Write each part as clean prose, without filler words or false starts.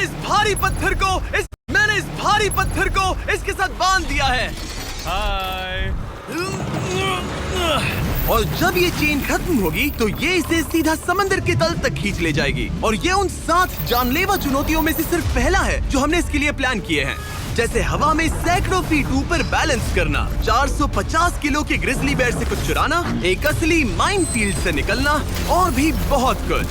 मैंने इस भारी पत्थर को इसके साथ बांध दिया है। हाय। और जब ये चेन खत्म होगी तो ये इसे सीधा समंदर के तल तक खींच ले जाएगी। और ये उन 7 जानलेवा चुनौतियों में से सिर्फ पहला है जो हमने इसके लिए प्लान किए हैं, जैसे हवा में सैकड़ों फीट ऊपर बैलेंस करना, 450 किलो के ग्रिजली बेयर से कुछ चुराना, एक असली माइनफील्ड से निकलना और भी बहुत कुछ।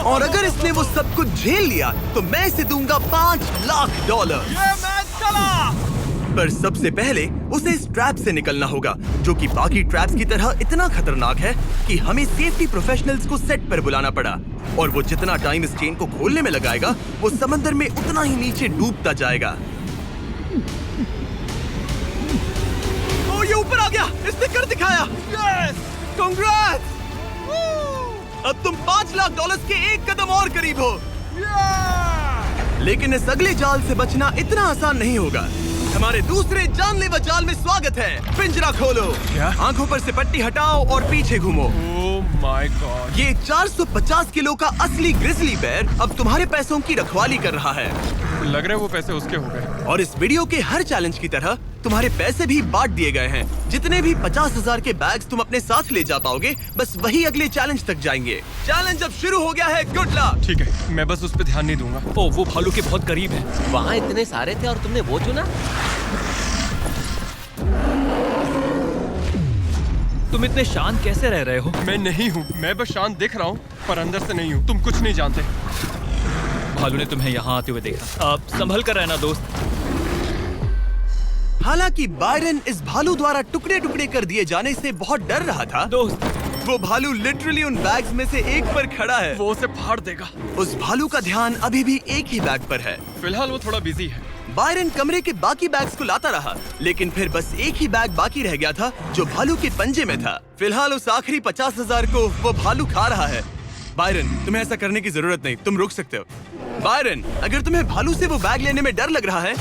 और अगर इसने वो सब कुछ झेल लिया तो मैं इसे दूंगा $5 लाख। ये मैच चला। पर सबसे पहले उसे इस ट्रैप से निकलना होगा, जो कि बाकी ट्रैप्स की तरह इतना खतरनाक है कि हमें सेफ्टी प्रोफेशनल्स को सेट पर बुलाना पड़ा। और वो जितना टाइम इस चेन को खोलने में लगाएगा, वो समंदर में उतना ही नीचे डूबता जाएगा। ओ, ये ऊपर आ गया, इसने कर दिखाया। Yes, congrats! अब तुम $5 लाख के एक कदम और करीब हो। लेकिन इस अगले जाल से बचना इतना आसान नहीं होगा। हमारे दूसरे जानलेवा जाल में स्वागत है। पिंजरा खोलो। क्या? आंखों पर से पट्टी हटाओ और पीछे घूमो। Oh my God. ये 450 किलो का असली ग्रिजली बेयर अब तुम्हारे पैसों की रखवाली कर रहा है। लग रहा है वो पैसे उसके हो गए। और इस वीडियो के हर चैलेंज की तरह तुम्हारे पैसे भी बांट दिए गए हैं। जितने भी 50,000 के बैग्स तुम अपने साथ ले जा पाओगे, बस वही अगले चैलेंज तक जाएंगे। चैलेंज अब शुरू हो गया है। Good luck. ठीक है, मैं बस उस पे ध्यान नहीं दूंगा। ओ, वो भालू के बहुत करीब है। वहाँ इतने सारे थे और तुमने वो चुना? तुम इतने शांत कैसे रह रहे हो? मैं नहीं हूँ, मैं बस शांत दिख रहा हूँ, पर अंदर से नहीं हूँ। तुम कुछ नहीं जानते। भालू ने तुम्हें यहाँ आते हुए देखा। अब संभल कर रहना दोस्त। हालांकि बायरन इस भालू द्वारा टुकड़े टुकड़े कर दिए जाने से बहुत डर रहा था, दोस्त, वो भालू लिटरली उन बैग्स में से एक पर खड़ा है। वो उसे फाड़ देगा। उस भालू का ध्यान अभी भी एक ही बैग पर है। फिलहाल वो थोड़ा बिजी है। बायरन कमरे के बाकी बैग्स को लाता रहा, लेकिन फिर बस एक ही बैग बाकी रह गया था जो भालू के पंजे में था। फिलहाल उस आखिरी 50,000 को वो भालू खा रहा है। बायरन, तुम्हें ऐसा करने की जरूरत नहीं, तुम रुक सकते हो। बायरन, अगर तुम्हें भालू से वो बैग लेने में डर लग रहा है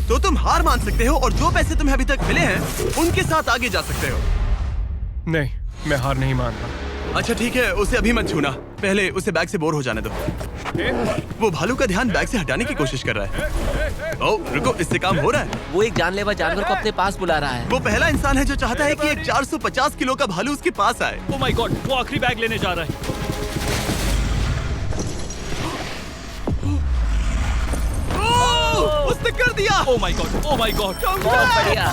तो तुम हार मान सकते हो और जो पैसे तुम्हें अभी तक मिले हैं उनके साथ आगे जा सकते हो। नहीं, मैं हार नहीं मान रहा। अच्छा ठीक है, उसे अभी मत छूना, पहले उसे बैग से बोर हो जाने दो। वो भालू का ध्यान बैग से हटाने की कोशिश कर रहा है। ओह रुको, इससे काम हो रहा है। वो एक जानलेवा जानवर को अपने पास बुला रहा है। वो पहला इंसान है जो चाहता है कि एक 450 किलो का भालू उसके पास आए। ओ माय गॉड, वो आखिरी बैग लेने जा रहा है। उसने कर दिया। Oh my God, oh my God. बहुत बढ़िया।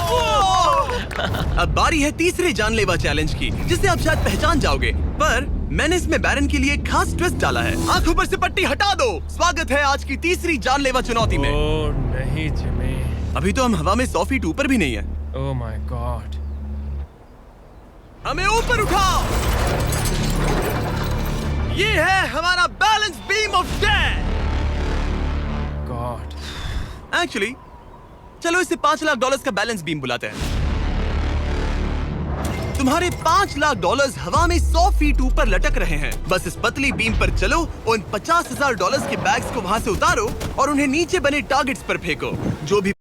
अब बारी है तीसरे जानलेवा चैलेंज की, जिसे आप शायद पहचान जाओगे, पर मैंने इसमें बैरन के लिए एक खास ट्विस्ट डाला है। आंखों पर से पट्टी हटा दो। स्वागत है आज की तीसरी जानलेवा चुनौती में। ओह नहीं जिमी। अभी तो हम हवा में 100 फीट ऊपर भी नहीं है। Oh my God. हमें ऊपर उठाओ। ये है हमारा balance beam of death. God. Actually चलो इसे $5 लाख का बैलेंस बीम बुलाते हैं। तुम्हारे $5 लाख हवा में 100 फीट ऊपर लटक रहे हैं। बस इस पतली बीम पर चलो, उन $50,000 के बैग्स को वहां से उतारो और उन्हें नीचे बने टारगेट्स पर फेंको। जो भी